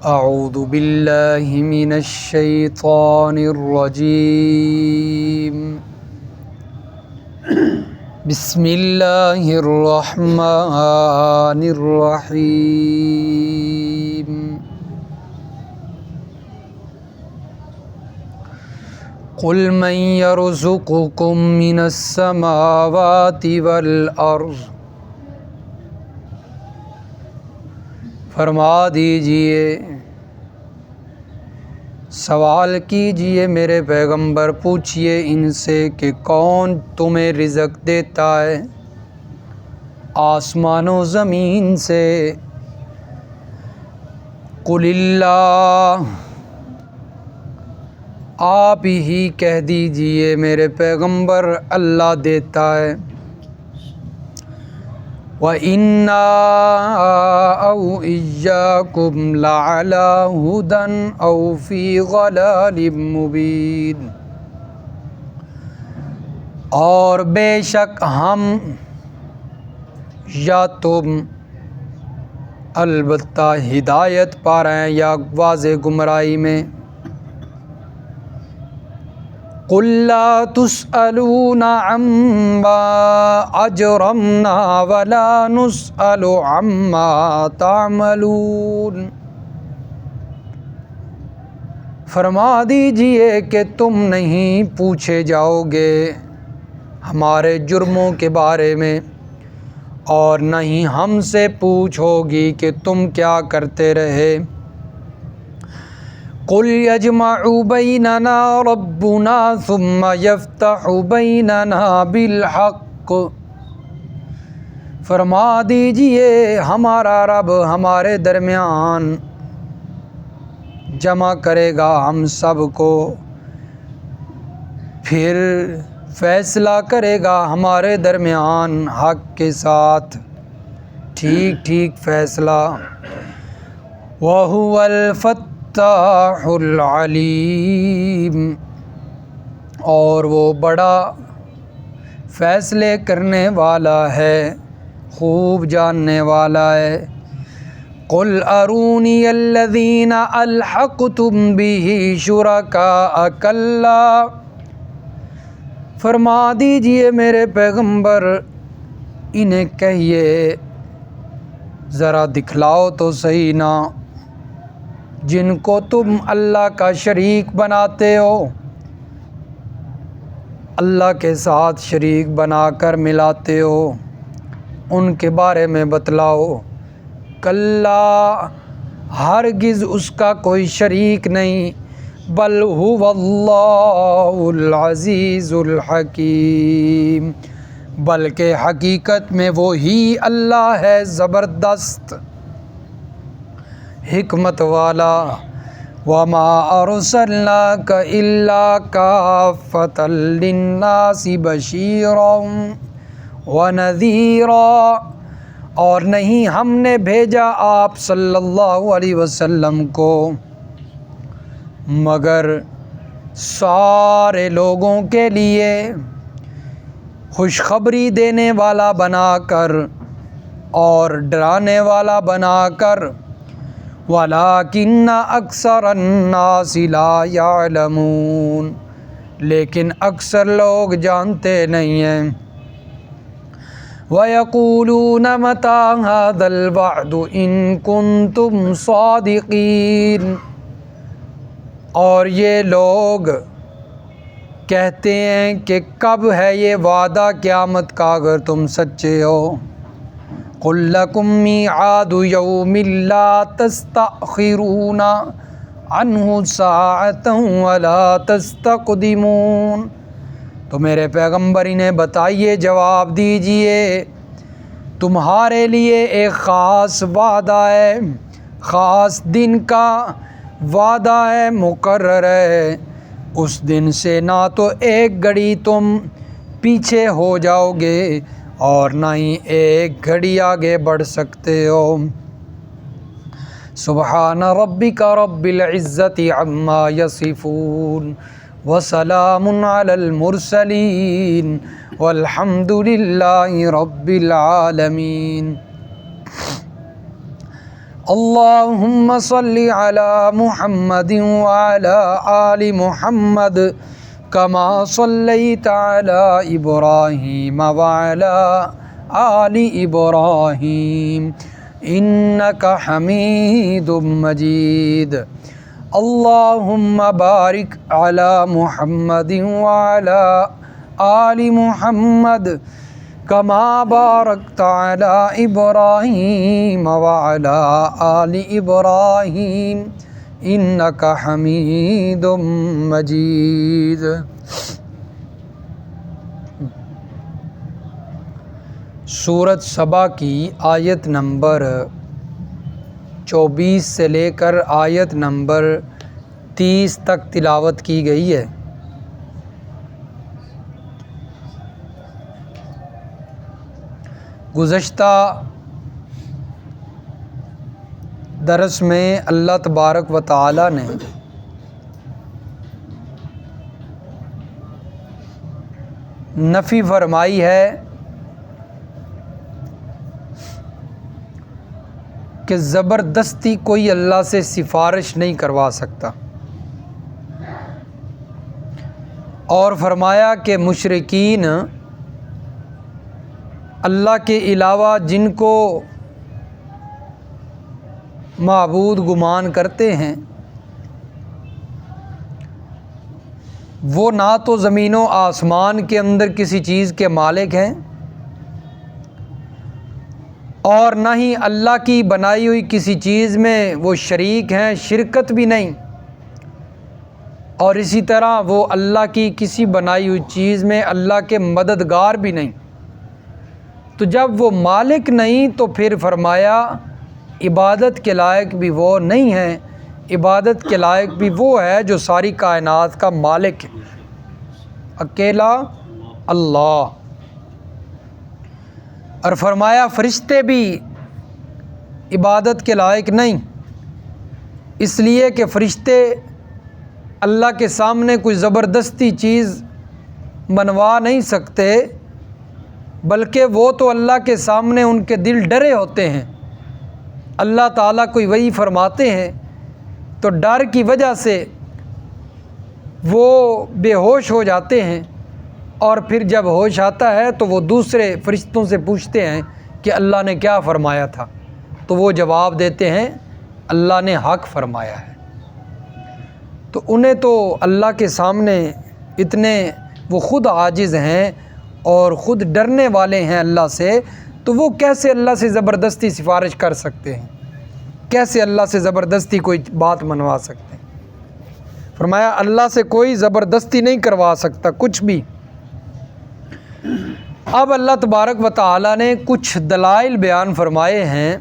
اعوذ باللہ من الشیطان الرجیم بسم اللہ الرحمن الرحیم قل من یرزقکم من السماوات والارض، فرما دیجئے، سوال کیجئے میرے پیغمبر، پوچھئے ان سے کہ کون تمہیں رزق دیتا ہے آسمان و زمین سے۔ قل اللہ، آپ ہی کہہ دیجئے میرے پیغمبر، اللہ دیتا ہے۔ وَإِنَّا أَوْ إِيَّاكُمْ لَعَلَىٰ هُدًى أَوْ فِي ضَلَالٍ مُّبِينٍ، اور بے شک ہم یا تم البتہ ہدایت پا رہے ہیں یا واضح گمراہی میں۔ قُل لَّا تُسْأَلُونَ عَمَّا أَجْرَمْنَا وَلَا نُسْأَلُ عَمَّا تَعْمَلُونَ، فرما دیجئے کہ تم نہیں پوچھے جاؤ گے ہمارے جرموں کے بارے میں، اور نہ ہی ہم سے پوچھو گی کہ تم کیا کرتے رہے۔ قُلْ يَجْمَعُ بَيْنَنَا رَبُّنَا ثُمَّ يَفْتَحُ بَيْنَنَا بِالْحَقِّ، فرما دیجئے ہمارا رب ہمارے درمیان جمع کرے گا ہم سب کو، پھر فیصلہ کرے گا ہمارے درمیان حق کے ساتھ، ٹھیک ٹھیک فیصلہ۔ وَهُوَ الْفَتَّاحُ الْعَلِيمُ، اور وہ بڑا فیصلے کرنے والا ہے، خوب جاننے والا ہے۔ قُلْ أَرُونِيَ الَّذِينَ أَلْحَقْتُمْ بِهِ شُرَكَاءَ كَلَّا، فرما دیجئے میرے پیغمبر انہیں کہیے ذرا دکھلاؤ تو صحیح نا، جن کو تم اللہ کا شریک بناتے ہو، اللہ کے ساتھ شریک بنا کر ملاتے ہو، ان کے بارے میں بتلاؤ۔ کلا، ہرگز اس کا کوئی شریک نہیں، بل هو اللہ العزیز الحکیم، بلکہ حقیقت میں وہی اللہ ہے زبردست حکمت والا۔ وَمَا أَرْسَلْنَاكَ إِلَّا كَافَّةً لِلنَّاسِ بَشِيرًا وَنَذِيرًا، اور نہیں ہم نے بھیجا آپ صلی اللہ علیہ وسلم کو مگر سارے لوگوں کے لیے خوشخبری دینے والا بنا کر اور ڈرانے والا بنا کر۔ وَلَٰكِنَّ أَكْثَرَ النَّاسِ لَا يَعْلَمُونَ، لیکن اکثر لوگ جانتے نہیں ہیں۔ وَيَقُولُونَ مَتَىٰ هَٰذَا الْوَعْدُ إِن كُنتُمْ صَادِقِينَ، اور یہ لوگ کہتے ہیں کہ کب ہے یہ وعدہ قیامت کا اگر تم سچے ہو۔ قُل لَّكُم مِّيعَادُ يَوْمٍ لَّا تَسْتَأْخِرُونَ عَنْهُ سَاعَةً وَلَا تَسْتَقْدِمُونَ، تو میرے پیغمبر انہیں بتائیے، جواب دیجئے، تمہارے لیے ایک خاص وعدہ ہے، خاص دن کا وعدہ ہے، مقرر ہے، اس دن سے نہ تو ایک گھڑی تم پیچھے ہو جاؤ گے اور نہ ہی ایک گھڑی آگے بڑھ سکتے ہو۔ سبحان ربک رب العزت عما یصفون، وسلام علی المرسلین، والحمد للہ رب العالمین۔ اللہم صلی علی محمد وعلی آل محمد کما صلیت علی ابراہیم وعلی آل ابراہیم انک حمید مجید اللہم بارک علی محمد وعلی آل محمد کما بارکت علی ابراہیم وعلی آل ابراہیم انک حمید مجید۔ سورۃ سبا کی آیت نمبر 24 سے لے کر آیت نمبر 30 تک تلاوت کی گئی ہے۔ گزشتہ درس میں اللہ تبارک و تعالی نے نفی فرمائی ہے کہ زبردستی کوئی اللہ سے سفارش نہیں کروا سکتا، اور فرمایا کہ مشرکین اللہ کے علاوہ جن کو معبود گمان کرتے ہیں وہ نہ تو زمین و آسمان کے اندر کسی چیز کے مالک ہیں اور نہ ہی اللہ کی بنائی ہوئی کسی چیز میں وہ شریک ہیں، شرکت بھی نہیں، اور اسی طرح وہ اللہ کی کسی بنائی ہوئی چیز میں اللہ کے مددگار بھی نہیں۔ تو جب وہ مالک نہیں تو پھر فرمایا عبادت کے لائق بھی وہ نہیں ہے، عبادت کے لائق بھی وہ ہے جو ساری کائنات کا مالک ہے، اکیلا اللہ۔ اور فرمایا فرشتے بھی عبادت کے لائق نہیں، اس لیے کہ فرشتے اللہ کے سامنے کوئی زبردستی چیز منوا نہیں سکتے، بلکہ وہ تو اللہ کے سامنے ان کے دل ڈرے ہوتے ہیں۔ اللہ تعالیٰ کوئی وحی فرماتے ہیں تو ڈر کی وجہ سے وہ بے ہوش ہو جاتے ہیں، اور پھر جب ہوش آتا ہے تو وہ دوسرے فرشتوں سے پوچھتے ہیں کہ اللہ نے کیا فرمایا تھا، تو وہ جواب دیتے ہیں اللہ نے حق فرمایا ہے۔ تو انہیں تو اللہ کے سامنے اتنے وہ خود عاجز ہیں اور خود ڈرنے والے ہیں اللہ سے، تو وہ کیسے اللہ سے زبردستی سفارش کر سکتے ہیں، کیسے اللہ سے زبردستی کوئی بات منوا سکتے ہیں؟ فرمایا اللہ سے کوئی زبردستی نہیں کروا سکتا کچھ بھی۔ اب اللہ تبارک و تعالی نے کچھ دلائل بیان فرمائے ہیں،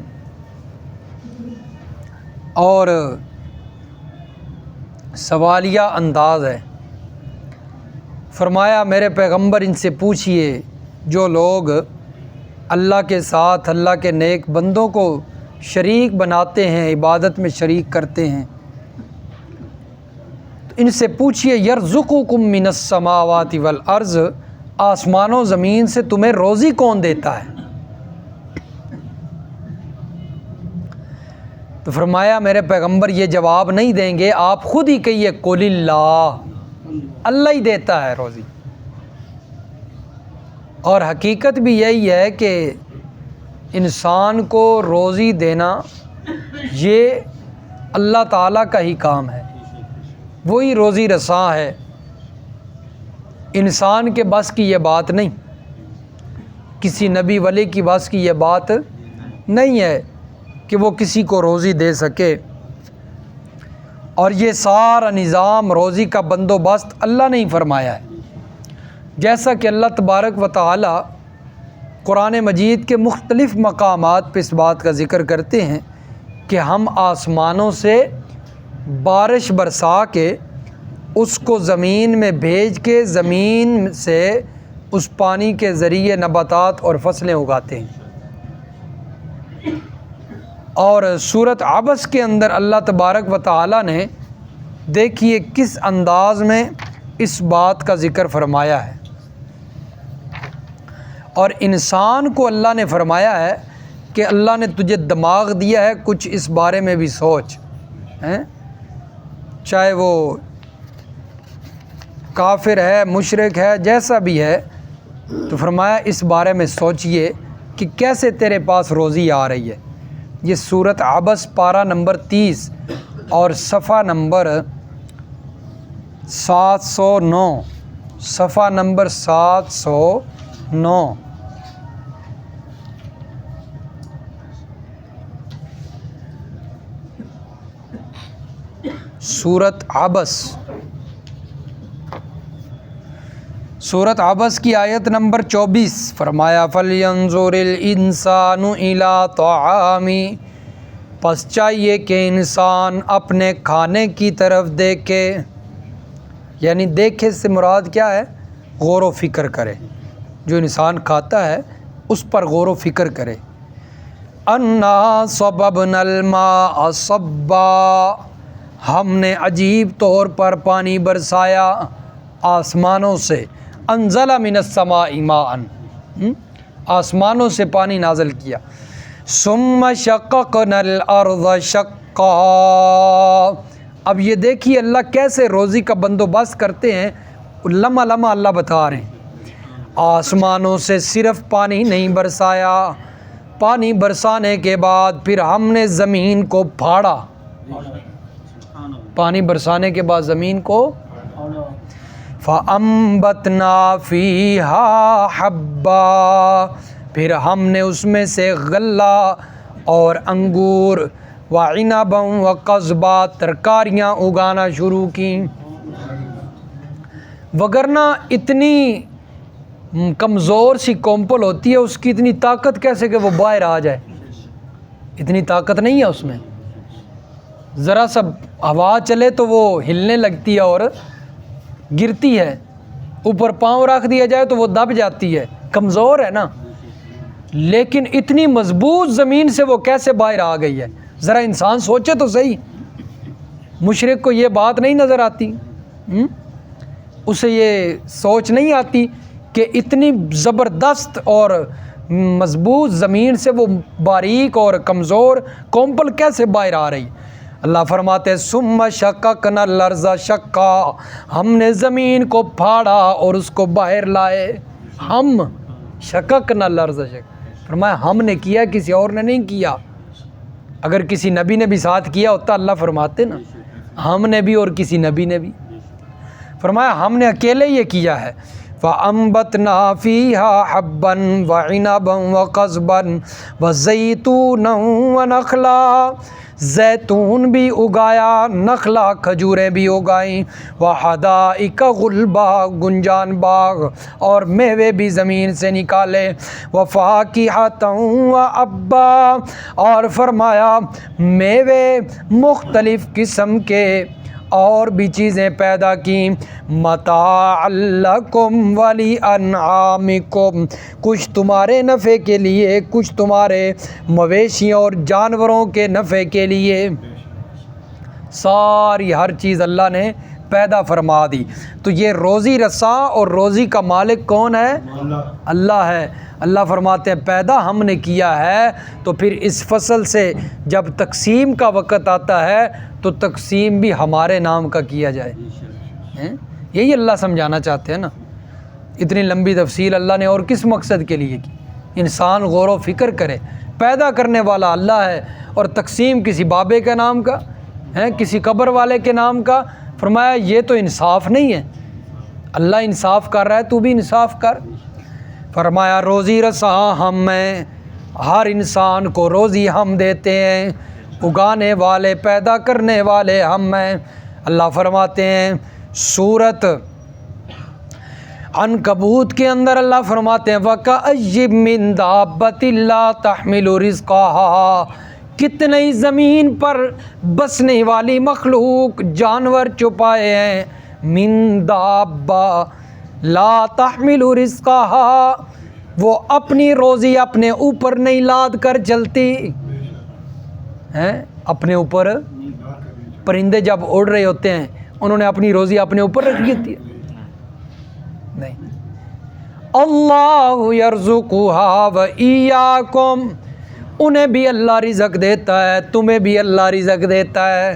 اور سوالیہ انداز ہے۔ فرمایا میرے پیغمبر ان سے پوچھئے جو لوگ اللہ کے ساتھ اللہ کے نیک بندوں کو شریک بناتے ہیں، عبادت میں شریک کرتے ہیں، تو ان سے پوچھئے یرزقکم من السماوات والارض، آسمان و زمین سے تمہیں روزی کون دیتا ہے؟ تو فرمایا میرے پیغمبر یہ جواب نہیں دیں گے، آپ خود ہی کہیے قل اللہ، اللہ ہی دیتا ہے روزی۔ اور حقیقت بھی یہی ہے کہ انسان کو روزی دینا یہ اللہ تعالیٰ کا ہی کام ہے، وہی روزی رساں ہے، انسان کے بس کی یہ بات نہیں، کسی نبی ولی کی بس کی یہ بات نہیں ہے کہ وہ کسی کو روزی دے سکے۔ اور یہ سارا نظام روزی کا بندوبست اللہ نے ہی فرمایا ہے، جیسا کہ اللہ تبارک و تعالی قرآن مجید کے مختلف مقامات پہ اس بات کا ذکر کرتے ہیں کہ ہم آسمانوں سے بارش برسا کے اس کو زمین میں بھیج کے زمین سے اس پانی کے ذریعے نباتات اور فصلیں اگاتے ہیں۔ اور سورۃ عبس کے اندر اللہ تبارک و تعالی نے دیکھیے کس انداز میں اس بات کا ذکر فرمایا ہے، اور انسان کو اللہ نے فرمایا ہے کہ اللہ نے تجھے دماغ دیا ہے، کچھ اس بارے میں بھی سوچ، چاہے وہ کافر ہے، مشرک ہے، جیسا بھی ہے، تو فرمایا اس بارے میں سوچئے کہ کیسے تیرے پاس روزی آ رہی ہے۔ یہ سورۃ عبس پارہ نمبر 30 اور صفحہ نمبر 709، صفحہ نمبر 709۔ سورۃ عبس کی آیت نمبر 24، فرمایا فَلْيَنظُرِ الْإِنسَانُ إِلَىٰ طَعَامِهِ، پس چاہیے کہ انسان اپنے کھانے کی طرف دیکھے، یعنی دیکھے سے مراد کیا ہے؟ غور و فکر کرے، جو انسان کھاتا ہے اس پر غور و فکر کرے۔ أَنَّا صَبَبْنَا الْمَاءَ صَبًّا، ہم نے عجیب طور پر پانی برسایا آسمانوں سے، انزل من السماء ماء، آسمانوں سے پانی نازل کیا۔ ثم شققنا الارض شقا، اب یہ دیکھیے اللہ کیسے روزی کا بندوبست کرتے ہیں، لمحہ لمحہ اللہ بتا رہے ہیں۔ آسمانوں سے صرف پانی نہیں برسایا، پانی برسانے کے بعد پھر ہم نے زمین کو پھاڑا، پانی برسانے کے بعد زمین کو فَأَنبَتْنَا فِيهَا حَبًّا، پھر ہم نے اس میں سے غلہ اور انگور وَعِنَبًا وَقَضْبًا، ترکاریاں اگانا شروع کی۔ وگرنہ اتنی کمزور سی کومپل ہوتی ہے، اس کی اتنی طاقت کیسے کہ وہ باہر آ جائے؟ اتنی طاقت نہیں ہے اس میں، ذرا سا ہوا چلے تو وہ ہلنے لگتی ہے اور گرتی ہے، اوپر پاؤں رکھ دیا جائے تو وہ دب جاتی ہے، کمزور ہے نا۔ لیکن اتنی مضبوط زمین سے وہ کیسے باہر آ گئی ہے؟ ذرا انسان سوچے تو صحیح، مشرک کو یہ بات نہیں نظر آتی، اسے یہ سوچ نہیں آتی کہ اتنی زبردست اور مضبوط زمین سے وہ باریک اور کمزور کومپل کیسے باہر آ رہی۔ اللہ فرماتے ہیں ثم شققنا الارض شقا، ہم نے زمین کو پھاڑا اور اس کو باہر لائے۔ ہم شققنا الارض شقا، فرمایا ہم نے کیا، کسی اور نے نہیں کیا۔ اگر کسی نبی نے بھی ساتھ کیا ہوتا اللہ فرماتے نا ہم نے بھی اور کسی نبی نے بھی، فرمایا ہم نے اکیلے یہ کیا ہے۔ فَأَنبَتْنَا فِيهَا حَبًّا وَعِنَبًا وَقَضْبًا وَزَيْتُونًا وَنَخْلًا، زیتون بھی اگایا، نخلا کھجوریں بھی اگائیں، وَحَدَائِقَ غُلْبًا، گنجان باغ اور میوے بھی زمین سے نکالے، وَفَاكِهَةً وَأَبًّا، اور فرمایا میوے مختلف قسم کے اور بھی چیزیں پیدا کی، متاعا لکم ولانعامکم، کچھ تمہارے نفع کے لیے، کچھ تمہارے مویشیوں اور جانوروں کے نفع کے لیے، ساری ہر چیز اللہ نے پیدا فرما دی۔ تو یہ روزی رساں اور روزی کا مالک کون ہے؟ اللہ ہے۔ اللہ فرماتے ہیں پیدا ہم نے کیا ہے، تو پھر اس فصل سے جب تقسیم کا وقت آتا ہے تو تقسیم بھی ہمارے نام کا کیا جائے۔ یہی اللہ سمجھانا چاہتے ہیں نا۔ اتنی لمبی تفصیل اللہ نے اور کس مقصد کے لیے کی؟ انسان غور و فکر کرے، پیدا کرنے والا اللہ ہے اور تقسیم کسی بابے کے نام کا ہے، کسی قبر والے کے نام کا۔ فرمایا یہ تو انصاف نہیں ہے، اللہ انصاف کر رہا ہے تو بھی انصاف کر۔ فرمایا روزی رساں ہم ہیں، ہر انسان کو روزی ہم دیتے ہیں، اگانے والے پیدا کرنے والے ہم ہیں۔ اللہ فرماتے ہیں سورۃ عنکبوت کے اندر اللہ فرماتے ہیں وَكَأَيٍّ مِّن دَابَّةٍ لَّا تَحْمِلُ رِزْقَهَا، کتنے ہی زمین پر بسنے والی مخلوق جانور چھپائے ہیں، من دابہ لا تحمل رزقها، وہ اپنی روزی اپنے اوپر نہیں لاد کر چلتی ہیں۔ اپنے اوپر پرندے جب اڑ رہے ہوتے ہیں انہوں نے اپنی روزی اپنے اوپر رکھی ہوتی ہے؟ نہیں۔ اللہ یرزقها وإیاکم، انہیں بھی اللہ رزق دیتا ہے، تمہیں بھی اللہ رزق دیتا ہے۔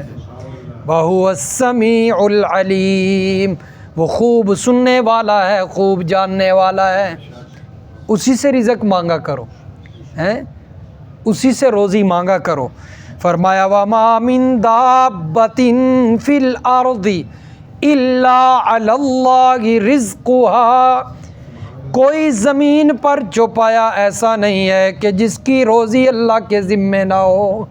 وَهُوَ السَّمِيعُ الْعَلِيمُ، وہ خوب سننے والا ہے، خوب جاننے والا ہے۔ اسی سے رزق مانگا کرو، اسی سے روزی مانگا کرو۔ فرمایا وَمَا مِن دَابَّةٍ فِي الْأَرْضِ إِلَّا عَلَى اللَّهِ رِزْقُهَا، کوئی زمین پر چوپایا ایسا نہیں ہے کہ جس کی روزی اللہ کے ذمے نہ ہو۔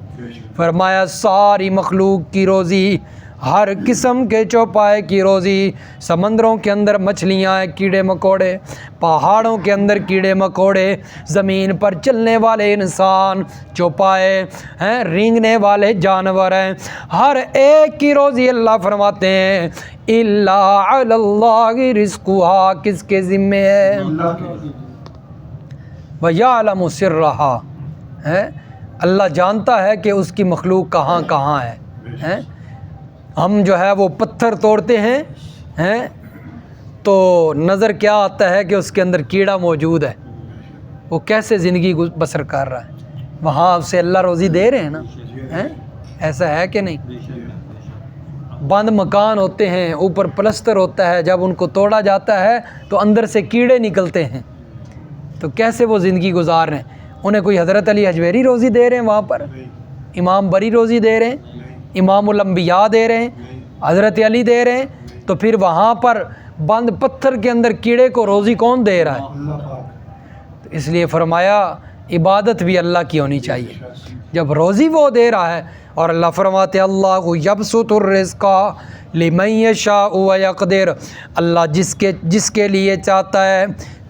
فرمایا ساری مخلوق کی روزی، ہر قسم کے چوپائے کی روزی، سمندروں کے اندر مچھلیاں ہیں، کیڑے مکوڑے، پہاڑوں کے اندر کیڑے مکوڑے، زمین پر چلنے والے انسان، چوپائے ہیں، رینگنے والے جانور ہیں، ہر ایک کی روزی اللہ فرماتے ہیں الا علی اللہ رزقها، کس کے ذمے ہے؟ وَيَعْلَمُ سِرَّهَا، اللہ جانتا ہے کہ اس کی مخلوق کہاں کہاں ہے۔ ہم جو ہے وہ پتھر توڑتے ہیں تو نظر کیا آتا ہے کہ اس کے اندر کیڑا موجود ہے، وہ کیسے زندگی بسر کر رہا ہے، وہاں اسے اللہ روزی دے رہے ہیں نا، ایسا ہے کہ نہیں؟ بند مکان ہوتے ہیں، اوپر پلستر ہوتا ہے، جب ان کو توڑا جاتا ہے تو اندر سے کیڑے نکلتے ہیں، تو کیسے وہ زندگی گزار رہے ہیں؟ انہیں کوئی حضرت علی حجویری روزی دے رہے ہیں وہاں پر، امام بری روزی دے رہے ہیں، امام الانبیاء دے رہے ہیں، حضرت علی دے رہے ہیں، تو پھر وہاں پر بند پتھر کے اندر کیڑے کو روزی کون دے رہا ہے؟ تو اس لیے فرمایا عبادت بھی اللہ کی ہونی چاہیے، جب روزی وہ دے رہا ہے۔ اور اللہ فرماتے اللہ یبسط الرزق لمن یشاء ویقدر، اللہ جس کے لیے چاہتا ہے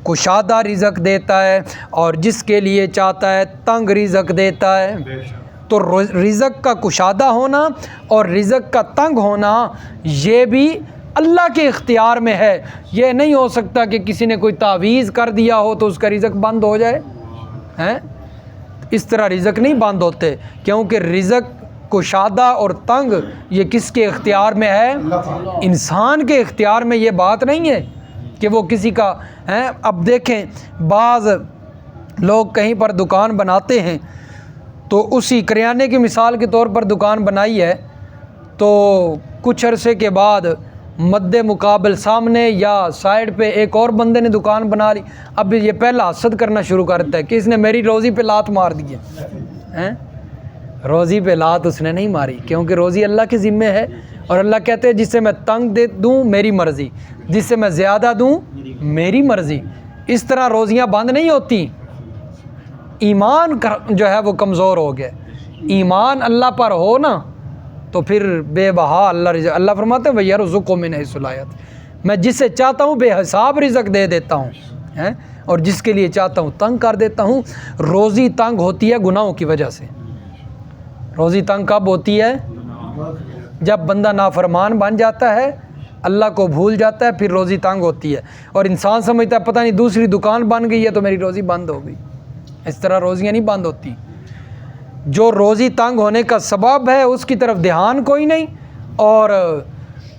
کشادہ رزق دیتا ہے، اور جس کے لیے چاہتا ہے تنگ رزق دیتا ہے۔ تو رزق کا کشادہ ہونا اور رزق کا تنگ ہونا یہ بھی اللہ کے اختیار میں ہے۔ یہ نہیں ہو سکتا کہ کسی نے کوئی تعویذ کر دیا ہو تو اس کا رزق بند ہو جائے، اس طرح رزق نہیں بند ہوتے، کیونکہ رزق کشادہ اور تنگ یہ کس کے اختیار میں ہے؟ انسان کے اختیار میں۔ یہ بات نہیں ہے کہ وہ کسی کا اب دیکھیں بعض لوگ کہیں پر دکان بناتے ہیں تو اسی کریانے کی مثال کے طور پر دکان بنائی ہے، تو کچھ عرصے کے بعد مد مقابل سامنے یا سائڈ پہ ایک اور بندے نے دکان بنا لی، اب یہ پہلا حسد کرنا شروع کرتا ہے کہ اس نے میری روزی پہ لات مار دی ہے۔ روزی پہ لات اس نے نہیں ماری، کیونکہ روزی اللہ کے ذمے ہے، اور اللہ کہتے ہیں جس سے میں تنگ دے دوں میری مرضی، جس سے میں زیادہ دوں میری مرضی۔ اس طرح روزیاں بند نہیں ہوتی۔ ایمان جو ہے وہ کمزور ہو گیا، ایمان اللہ پر ہو نا تو پھر بے بہا اللہ فرماتے ہیں وَيَرْزُقُ مِنْ حَيْثُ لَا يَحْتَسِبُ، میں جس سے چاہتا ہوں بے حساب رزق دے دیتا ہوں، اور جس کے لیے چاہتا ہوں تنگ کر دیتا ہوں۔ روزی تنگ ہوتی ہے گناہوں کی وجہ سے۔ روزی تنگ کب ہوتی ہے؟ جب بندہ نافرمان بن جاتا ہے، اللہ کو بھول جاتا ہے، پھر روزی تنگ ہوتی ہے، اور انسان سمجھتا ہے پتہ نہیں دوسری دکان بن گئی ہے تو میری روزی بند ہو گئی۔ اس طرح روزیاں نہیں بند ہوتی۔ جو روزی تنگ ہونے کا سبب ہے اس کی طرف دھیان کوئی نہیں، اور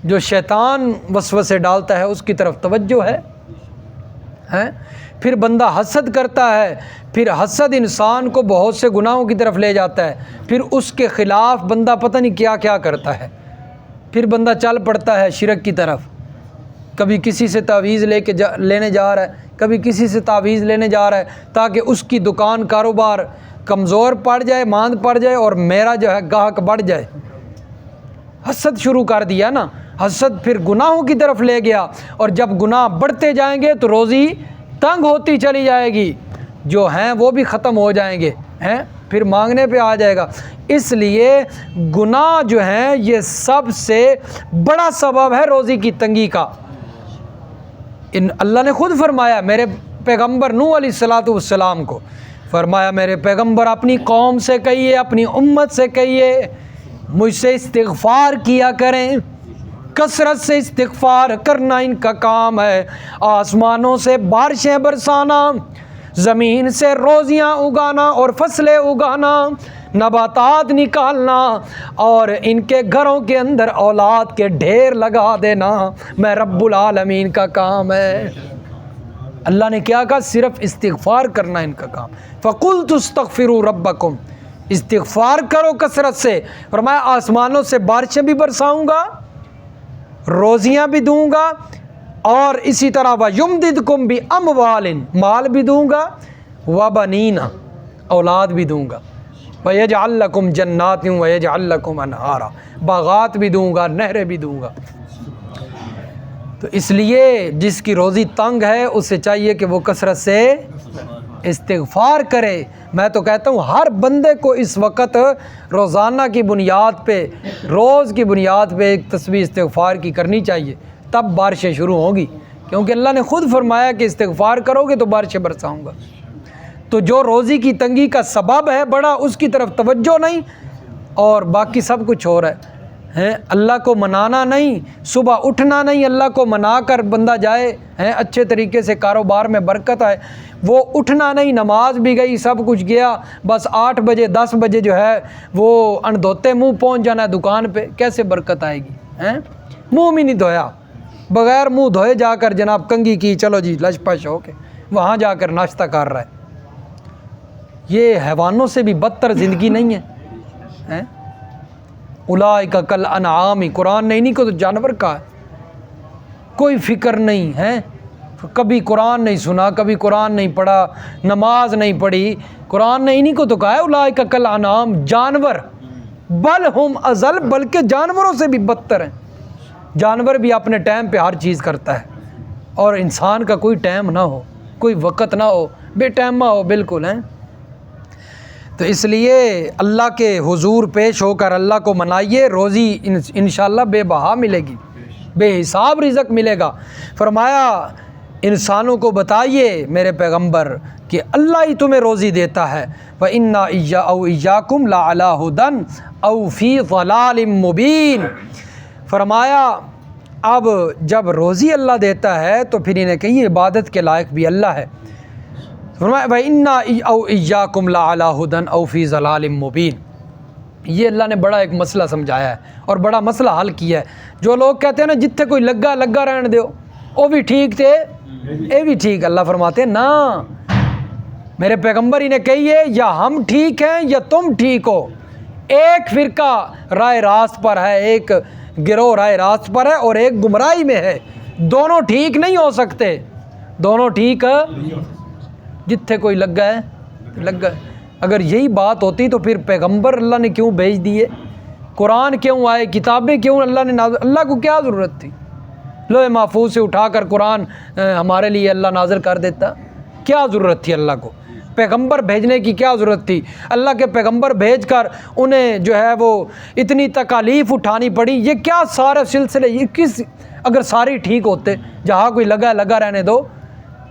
جو شیطان وسوسے ڈالتا ہے اس کی طرف توجہ ہے۔ پھر بندہ حسد کرتا ہے، پھر حسد انسان کو بہت سے گناہوں کی طرف لے جاتا ہے، پھر اس کے خلاف بندہ پتہ نہیں کیا کیا کرتا ہے، پھر بندہ چل پڑتا ہے شرک کی طرف، کبھی کسی سے تعویذ لینے جا رہا ہے، کبھی کسی سے تعویذ لینے جا رہا ہے تاکہ اس کی دکان کاروبار کمزور پڑ جائے، ماند پڑ جائے، اور میرا جو ہے گاہک بڑھ جائے۔ حسد شروع کر دیا نا، حسد پھر گناہوں کی طرف لے گیا، اور جب گناہ بڑھتے جائیں گے تو روزی تنگ ہوتی چلی جائے گی، جو ہیں وہ بھی ختم ہو جائیں گے، پھر مانگنے پہ آ جائے گا۔ اس لیے گناہ جو ہیں یہ سب سے بڑا سبب ہے روزی کی تنگی کا۔ اللہ نے خود فرمایا میرے پیغمبر نوح علیہ السلام کو، فرمایا میرے پیغمبر اپنی قوم سے کہیے، اپنی امت سے کہیے مجھ سے استغفار کیا کریں، کثرت سے استغفار کرنا ان کا کام ہے۔ آسمانوں سے بارشیں برسانا، زمین سے روزیاں اگانا اور فصلیں اگانا، نباتات نکالنا، اور ان کے گھروں کے اندر اولاد کے ڈھیر لگا دینا میں رب العالمین کا کام ہے۔ اللہ نے کیا کہا؟ صرف استغفار کرنا ان کا کام۔ فَقُلْتُ اسْتَغْفِرُوا رَبَّكُمْ، استغفار کرو کثرت سے۔ فرمایا آسمانوں سے بارشیں بھی برساؤں گا، روزیاں بھی دوں گا، اور اسی طرح وَيُمْدِدْكُمْ بِأَمْوَالٍ، مال بھی دوں گا، وَبَنِينَ، اولاد بھی دوں گا، وَيَجْعَلْ لَكُمْ جَنَّاتٍ وَيَجْعَلْ لَكُمْ أَنْهَارًا، باغات بھی دوں گا، نہریں بھی دوں گا۔ تو اس لیے جس کی روزی تنگ ہے اسے چاہیے کہ وہ کثرت سے استغفار کرے۔ میں تو کہتا ہوں ہر بندے کو اس وقت روزانہ کی بنیاد پہ، روز کی بنیاد پہ ایک تسبیح استغفار کی کرنی چاہیے، تب بارشیں شروع ہوں گی، کیونکہ اللہ نے خود فرمایا کہ استغفار کرو گے تو بارشیں برساؤں گا۔ تو جو روزی کی تنگی کا سبب ہے بڑا، اس کی طرف توجہ نہیں، اور باقی سب کچھ ہو رہا ہے، اللہ کو منانا نہیں، صبح اٹھنا نہیں، اللہ کو منا کر بندہ جائے اچھے طریقے سے کاروبار میں برکت آئے، وہ اٹھنا نہیں، نماز بھی گئی، سب کچھ گیا، بس 8 بجے 10 بجے جو ہے وہ اندھوتے منہ پہنچ جانا ہے دکان پہ، کیسے برکت آئے گی؟ منہ بھی نہیں دھویا، بغیر منہ دھوئے جا کر جناب کنگھی کی، چلو جی لش پش ہو کے وہاں جا کر ناشتہ کر رہا ہے۔ یہ حیوانوں سے بھی بدتر زندگی نہیں ہے؟ اولئک کالانعام، قرآن نے انہیں کو تو جانور کہا ہے، کوئی فکر نہیں ہے، کبھی قرآن نہیں سنا، کبھی قرآن نہیں پڑھا، نماز نہیں پڑھی، قرآن نے انہیں کو تو کہا ہے اولئک کالانعام، جانور، بل ہم اضل، بلکہ جانوروں سے بھی بدتر ہیں۔ جانور بھی اپنے ٹائم پہ ہر چیز کرتا ہے، اور انسان کا کوئی ٹائم نہ ہو، کوئی وقت نہ ہو، بے ٹائمہ ہو بالکل ہیں۔ تو اس لیے اللہ کے حضور پیش ہو کر اللہ کو منائیے، روزی انشاءاللہ بے بہا ملے گی، بے حساب رزق ملے گا۔ فرمایا انسانوں کو بتائیے میرے پیغمبر کہ اللہ ہی تمہیں روزی دیتا ہے، وَإِنَّا إِيَّاكُمْ لَعَلَىٰ هُدًى أَوْ فِي ضَلَالٍ مُّبِينٍ۔ فرمایا اب جب روزی اللہ دیتا ہے تو پھر انہیں کہیے عبادت کے لائق بھی اللہ ہے۔ فرمایا وَإِنَّا إِيَّاكُمْ لَعَلَىٰ هُدًى أَوْ فِي ضَلَالٍ مُّبِينٍ۔ یہ اللہ نے بڑا ایک مسئلہ سمجھایا ہے اور بڑا مسئلہ حل کیا ہے۔ جو لوگ کہتے ہیں نا جتھے کوئی لگا لگا رہن دیو، وہ بھی ٹھیک تھے، اے بھی ٹھیک، اللہ فرماتے ہیں نا، میرے پیغمبر انہیں کہیے یا ہم ٹھیک ہیں یا تم ٹھیک ہو۔ ایک فرقہ رائے راست پر ہے، ایک گروہ رائے راست پر ہے اور ایک گمراہی میں ہے، دونوں ٹھیک نہیں ہو سکتے، دونوں ٹھیک جتھے کوئی لگا ہے لگا ہے۔ اگر یہی بات ہوتی تو پھر پیغمبر اللہ نے کیوں بھیج دیے، قرآن کیوں آئے، کتابیں کیوں اللہ نے نازل، اللہ کو کیا ضرورت تھی؟ لوح محفوظ سے اٹھا کر قرآن ہمارے لیے اللہ نازل کر دیتا، کیا ضرورت تھی اللہ کو؟ پیغمبر بھیجنے کی کیا ضرورت تھی؟ اللہ کے پیغمبر بھیج کر انہیں جو ہے وہ اتنی تکالیف اٹھانی پڑی، یہ کیا سارے سلسلے، یہ کس، اگر سارے ٹھیک ہوتے، جہاں کوئی لگا رہنے دو،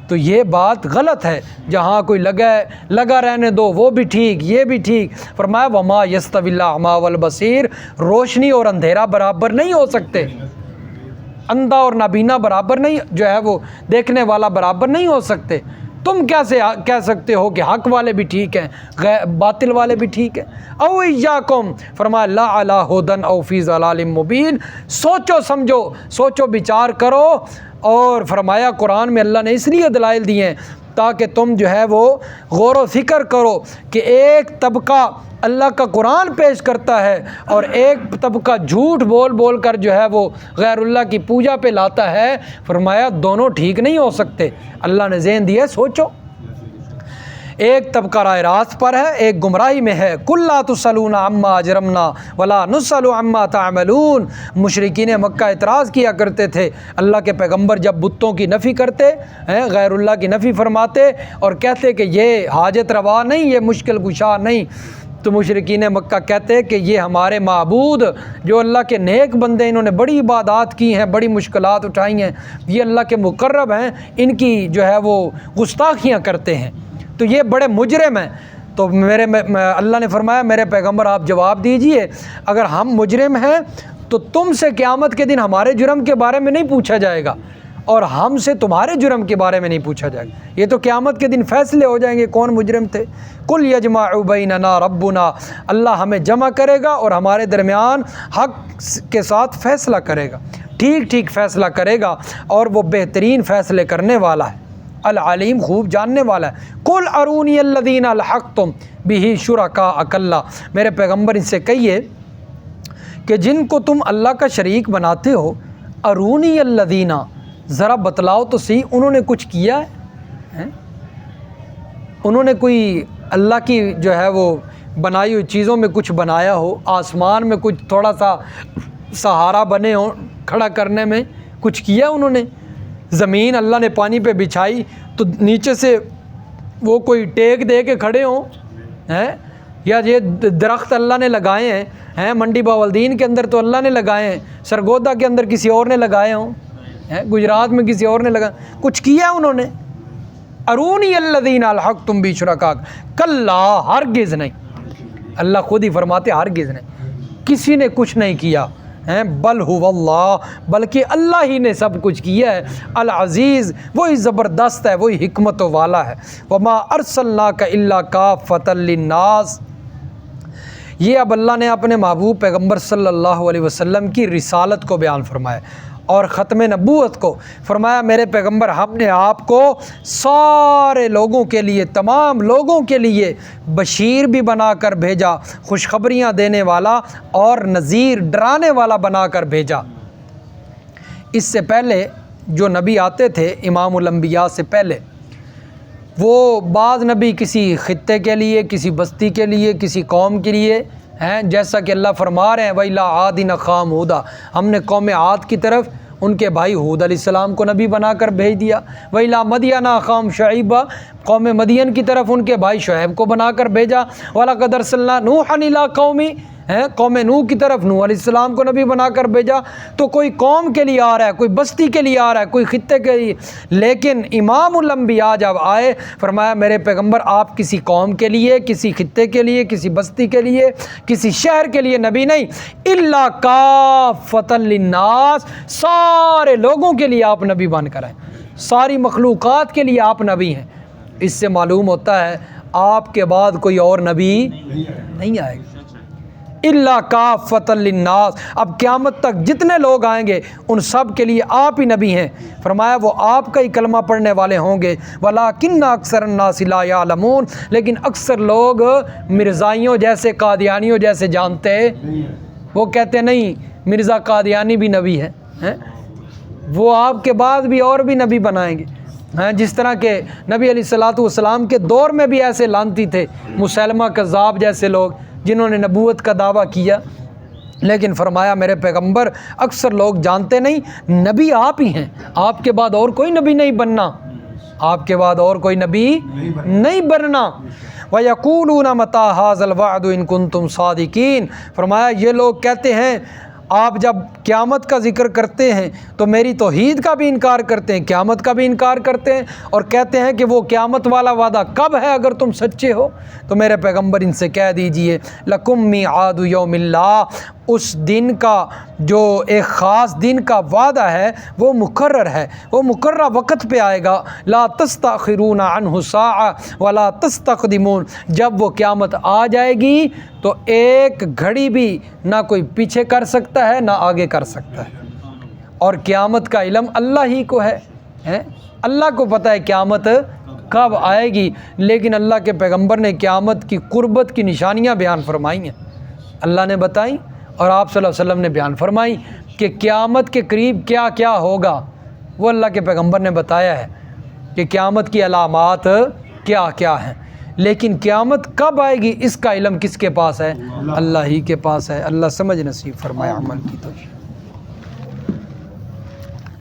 تو یہ بات غلط ہے، جہاں کوئی لگا رہنے دو وہ بھی ٹھیک، یہ بھی ٹھیک۔ فرمایا وما یستوی الاعمی والبصیر، روشنی اور اندھیرا برابر نہیں ہو سکتے، اندھا اور نابینا برابر نہیں، جو ہے وہ دیکھنے والا برابر نہیں ہو سکتے۔ تم کیسے کہہ سکتے ہو کہ حق والے بھی ٹھیک ہیں، باطل والے بھی ٹھیک ہیں؟ او ایاکم، فرمایا لا علی ہدن او فی ضلال مبین، سوچو سمجھو، سوچو بچار کرو، اور فرمایا قرآن میں اللہ نے اس لیے دلائل دیے ہیں تاکہ تم جو ہے وہ غور و فکر کرو کہ ایک طبقہ اللہ کا قرآن پیش کرتا ہے اور ایک طبقہ جھوٹ بول کر جو ہے وہ غیر اللہ کی پوجا پہ لاتا ہے۔ فرمایا دونوں ٹھیک نہیں ہو سکتے، اللہ نے ذہن دیا، سوچو۔ ایک طبقہ رائے راست پر ہے، ایک گمراہی میں ہے۔ قُل لَا تُسْأَلُونَ عَمَّا أَجْرَمْنَا وَلَا نُسْأَلُ عَمَّا تَعْمَلُونَ۔ مشرکین مکہ اعتراض کیا کرتے تھے، اللہ کے پیغمبر جب بتوں کی نفی کرتے ہیں، غیر اللہ کی نفی فرماتے اور کہتے کہ یہ حاجت روا نہیں، یہ مشکل کشا نہیں، تو مشرکین مکہ کہتے کہ یہ ہمارے معبود جو اللہ کے نیک بندے، انہوں نے بڑی عبادات کی ہیں، بڑی مشکلات اٹھائی ہیں، یہ اللہ کے مقرب ہیں، ان کی جو ہے وہ گستاخیاں کرتے ہیں، تو یہ بڑے مجرم ہیں۔ تو اللہ نے فرمایا میرے پیغمبر آپ جواب دیجئے، اگر ہم مجرم ہیں تو تم سے قیامت کے دن ہمارے جرم کے بارے میں نہیں پوچھا جائے گا، اور ہم سے تمہارے جرم کے بارے میں نہیں پوچھا جائے گا، یہ تو قیامت کے دن فیصلے ہو جائیں گے کون مجرم تھے۔ قُلْ يَجْمَعُ بَيْنَنَا رَبُّنَا، اللہ ہمیں جمع کرے گا اور ہمارے درمیان حق کے ساتھ فیصلہ کرے گا، ٹھیک فیصلہ کرے گا، اور وہ بہترین فیصلے کرنے والا ہے۔ العلیم خوب جاننے والا ہے۔ قل ارونی الذین الحقتم بہ شرکاء اللہ، میرے پیغمبر ان سے کہیے کہ جن کو تم اللہ کا شریک بناتے ہو، ارونی الذین، ذرا بتلاؤ تو صحیح انہوں نے کچھ کیا ہے؟ انہوں نے کوئی اللہ کی جو ہے وہ بنائی ہوئی چیزوں میں کچھ بنایا ہو، آسمان میں کچھ تھوڑا سا سہارا بنے ہوں کھڑا کرنے میں، کچھ کیا انہوں نے؟ زمین اللہ نے پانی پہ بچھائی تو نیچے سے وہ کوئی ٹیک دے کے کھڑے ہوں ہیں؟ یا یہ درخت اللہ نے لگائے ہیں منڈی باولدین کے اندر تو اللہ نے لگائے ہیں، سرگودا کے اندر کسی اور نے لگائے ہوں، گجرات میں کسی اور نے لگائے، کچھ کیا انہوں نے؟ ارونی الذین الحقتم بہ شرکاء، کلا، ہرگز نہیں، اللہ خود ہی فرماتے ہرگز نہیں، کسی نے کچھ نہیں کیا، بل هو اللہ، بلکہ اللہ ہی نے سب کچھ کیا ہے، العزیز، وہی زبردست ہے، وہی حکمت والا ہے۔ وما ارسلناک الا کافۃ للناس، یہ اب اللہ نے اپنے محبوب پیغمبر صلی اللہ علیہ وسلم کی رسالت کو بیان فرمایا اور ختم نبوت کو فرمایا، میرے پیغمبر ہم نے آپ کو سارے لوگوں کے لیے، تمام لوگوں کے لیے بشیر بھی بنا کر بھیجا، خوشخبریاں دینے والا اور نذیر، ڈرانے والا بنا کر بھیجا۔ اس سے پہلے جو نبی آتے تھے امام الانبیاء سے پہلے، وہ بعض نبی کسی خطے کے لیے، کسی بستی کے لیے، کسی قوم کے لیے ہیں، جیسا کہ اللہ فرما رہے ہیں وَإِلَىٰ عَادٍ أَخَاهُمْ هُودًا، ہم نے قوم عاد کی طرف ان کے بھائی ہود علیہ السلام کو نبی بنا کر بھیج دیا۔ وَإِلَىٰ مَدْيَنَ أَخَاهُمْ شُعَيْبًا، قوم مدین کی طرف ان کے بھائی شعیب کو بنا کر بھیجا۔ وَلَقَدْ أَرْسَلْنَا نُوحًا إِلَىٰ قَوْمِهِ، قوم نوح کی طرف نوح علیہ السلام کو نبی بنا کر بھیجا۔ تو کوئی قوم کے لیے آ رہا ہے، کوئی بستی کے لیے آ رہا ہے، کوئی خطے کے لیے، لیکن امام الانبیاء جب آئے فرمایا میرے پیغمبر آپ کسی قوم کے لیے، کسی خطے کے لیے، کسی بستی کے لیے، کسی شہر کے لیے نبی نہیں، الا کافۃ للناس، سارے لوگوں کے لیے آپ نبی بن کر آئے، ساری مخلوقات کے لیے آپ نبی ہیں۔ اس سے معلوم ہوتا ہے آپ کے بعد کوئی اور نبی نہیں آئے گا، الا کافۃ للناس، اب قیامت تک جتنے لوگ آئیں گے ان سب کے لیے آپ ہی نبی ہیں۔ فرمایا وہ آپ کا ہی کلمہ پڑھنے والے ہوں گے، وَلَٰكِنَّ أَكْثَرَ النَّاسِ لَا يَعْلَمُونَ، لیکن اکثر لوگ مرزائیوں جیسے، قادیانیوں جیسے جانتے، وہ کہتے نہیں مرزا قادیانی بھی نبی ہے، وہ آپ کے بعد بھی اور بھی نبی بنائیں گے، جس طرح کہ نبی علیہ السلام کے دور میں بھی ایسے لانتی تھے، مسیلمہ کذاب جیسے لوگ جنہوں نے نبوت کا دعویٰ کیا، لیکن فرمایا میرے پیغمبر اکثر لوگ جانتے نہیں، نبی آپ ہی ہیں، آپ کے بعد اور کوئی نبی نہیں بننا، آپ کے بعد اور کوئی نبی نہیں بننا۔ وَيَقُولُونَ مَتَىٰ هَٰذَا الْوَعْدُ إِن كُنتُمْ صَادِقِينَ، فرمایا یہ لوگ کہتے ہیں آپ جب قیامت کا ذکر کرتے ہیں تو میری توحید کا بھی انکار کرتے ہیں، قیامت کا بھی انکار کرتے ہیں، اور کہتے ہیں کہ وہ قیامت والا وعدہ کب ہے اگر تم سچے ہو؟ تو میرے پیغمبر ان سے کہہ دیجئے لَكُم مِيعَادُ يَوْمِ اللَّهِ، اس دن کا جو ایک خاص دن کا وعدہ ہے وہ مقرر ہے، وہ مقررہ وقت پہ آئے گا، لا تستأخرون عنہ ساعة ولا تستقدمون، جب وہ قیامت آ جائے گی تو ایک گھڑی بھی نہ کوئی پیچھے کر سکتا ہے نہ آگے کر سکتا ہے، اور قیامت کا علم اللہ ہی کو ہے، اللہ کو پتہ ہے قیامت کب آئے گی، لیکن اللہ کے پیغمبر نے قیامت کی قربت کی نشانیاں بیان فرمائی ہیں، اللہ نے بتائیں اور آپ صلی اللہ علیہ وسلم نے بیان فرمائی کہ قیامت کے قریب کیا کیا ہوگا، وہ اللہ کے پیغمبر نے بتایا ہے کہ قیامت کی علامات کیا کیا ہیں، لیکن قیامت کب آئے گی اس کا علم کس کے پاس ہے؟ اللہ ہی کے پاس ہے۔ اللہ سمجھ نصیب فرمائے، عمل کی توفیق۔